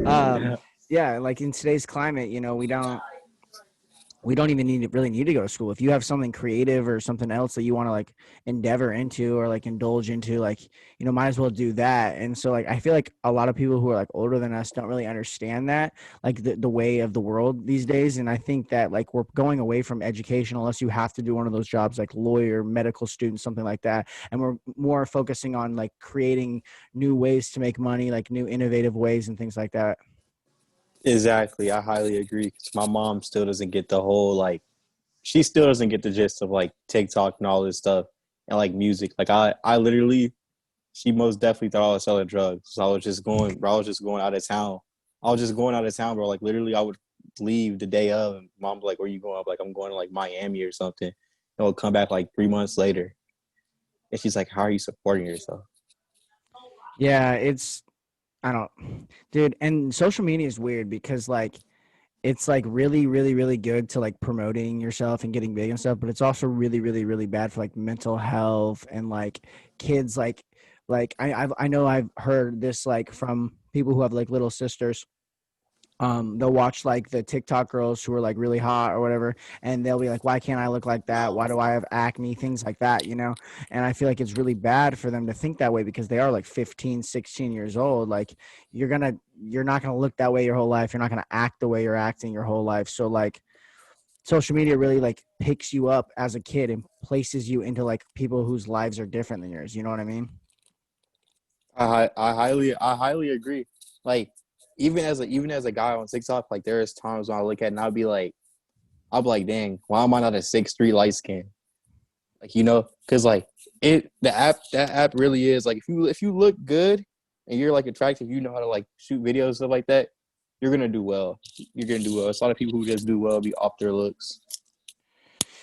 um, yeah, like in today's climate, we don't even really need to go to school. If you have something creative or something else that you want to like endeavor into or like indulge into, like, might as well do that. And so like I feel like a lot of people who are like older than us don't really understand that, like the way of the world these days. And I think that like we're going away from education unless you have to do one of those jobs like lawyer, medical student, something like that. And we're more focusing on like creating new ways to make money, like new innovative ways and things like that. Exactly. I highly agree. 'Cause my mom still doesn't get the whole like she still doesn't get the gist of like TikTok and all this stuff and like music. Like I literally she most definitely thought I was selling drugs. So I was just going out of town. I was just going out of town, bro. Like literally I would leave the day of and mom's like, where you going? I'm like, I'm going to like Miami or something. And I'll come back like 3 months later. And she's like, how are you supporting yourself? Yeah, I don't, dude. And social media is weird because like it's like really, really, really good to like promoting yourself and getting big and stuff, but it's also really, really, really bad for like mental health and like kids. I know I've heard this like from people who have like little sisters. They'll watch like the TikTok girls who are like really hot or whatever, and they'll be like, why can't I look like that? Why do I have acne? Things like that. And I feel like it's really bad for them to think that way because they are like 15, 16 years old. Like you're not gonna look that way your whole life. You're not gonna act the way you're acting your whole life. So like social media really like picks you up as a kid and places you into like people whose lives are different than yours. You know what I mean? I highly agree. Like even as a guy on TikTok, like there is times when I look at it and I'll be like, dang, why am I not a 6'3" light skin? Like because like that app really is like if you look good and you're like attractive, you know how to like shoot videos stuff like that. You're gonna do well. You're gonna do well. It's a lot of people who just do well be off their looks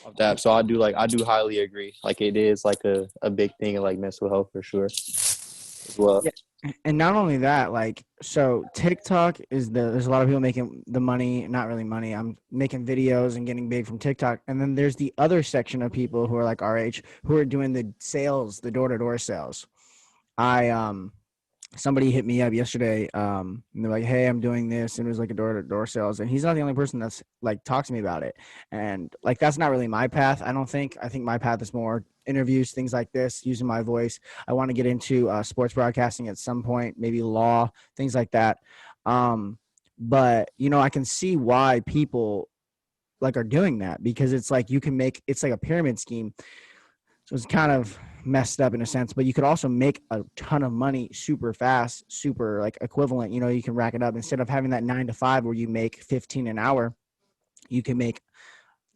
off that. So I do highly agree. Like it is like a big thing in like mental health for sure as well. Yeah. And not only that, like, so TikTok there's a lot of people making the money, not really money. I'm making videos and getting big from TikTok. And then there's the other section of people who are like our age who are doing the sales, the door to door sales. I, somebody hit me up yesterday, and they're like, hey, I'm doing this, and it was like a door-to-door sales, and he's not the only person that's like talked to me about it. And like that's not really my path. I think my path is more interviews, things like this, using my voice. I want to get into sports broadcasting at some point, maybe law, things like that. But I can see why people like are doing that, because it's like it's like a pyramid scheme. So it's kind of messed up in a sense, but you could also make a ton of money super fast, super like equivalent. You can rack it up instead of having that 9 to 5 where you make 15 an hour. You can make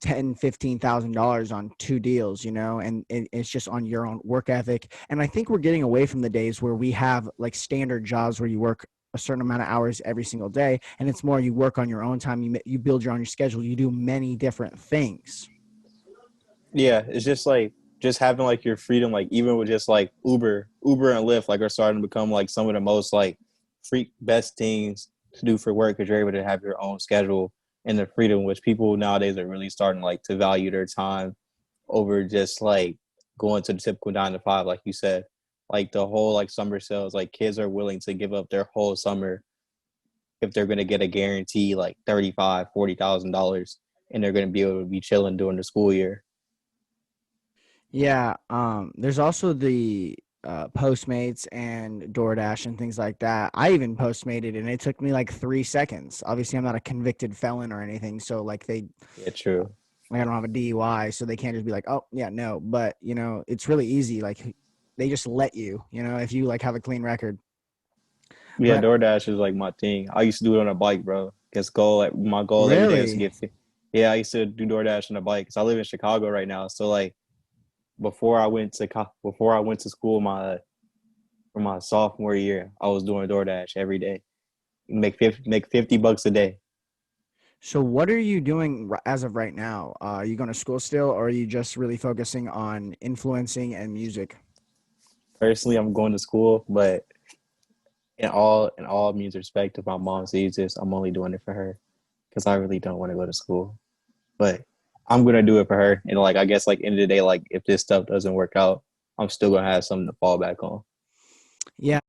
10, $15,000 on two deals, and it's just on your own work ethic. And I think we're getting away from the days where we have like standard jobs where you work a certain amount of hours every single day, and it's more you work on your own time. You build your own schedule. You do many different things. Yeah, it's just like just having like your freedom, like even with just like Uber and Lyft, like are starting to become like some of the most like freak best things to do for work because you're able to have your own schedule and the freedom, which people nowadays are really starting like to value their time over just like going to the typical 9 to 5, like you said. Like the whole like summer sales, like kids are willing to give up their whole summer if they're gonna get a guarantee like 35, $40,000 and they're gonna be able to be chilling during the school year. Yeah, there's also the Postmates and DoorDash and things like that. I even Postmated and it took me like 3 seconds. Obviously, I'm not a convicted felon or anything, so Yeah, true. like I don't have a DUI, so they can't just be like, oh yeah, no. But it's really easy. Like they just let you, if you like have a clean record. Yeah, But DoorDash is like my thing. I used to do it on a bike, bro. Guess goal like my goal every day is to really, get fit. Yeah, I used to do DoorDash on a bike because I live in Chicago right now. So like before I went to school my for my sophomore year, I was doing DoorDash every day. Make $50 a day. so what are you doing as of right now? Are you going to school still, or are you just really focusing on influencing and music? Personally, I'm going to school, but in all means respect, if my mom sees this, I'm only doing it for her because I really don't want to go to school. But I'm gonna do it for her. And like I guess like end of the day, like if this stuff doesn't work out, I'm still gonna have something to fall back on. Yeah.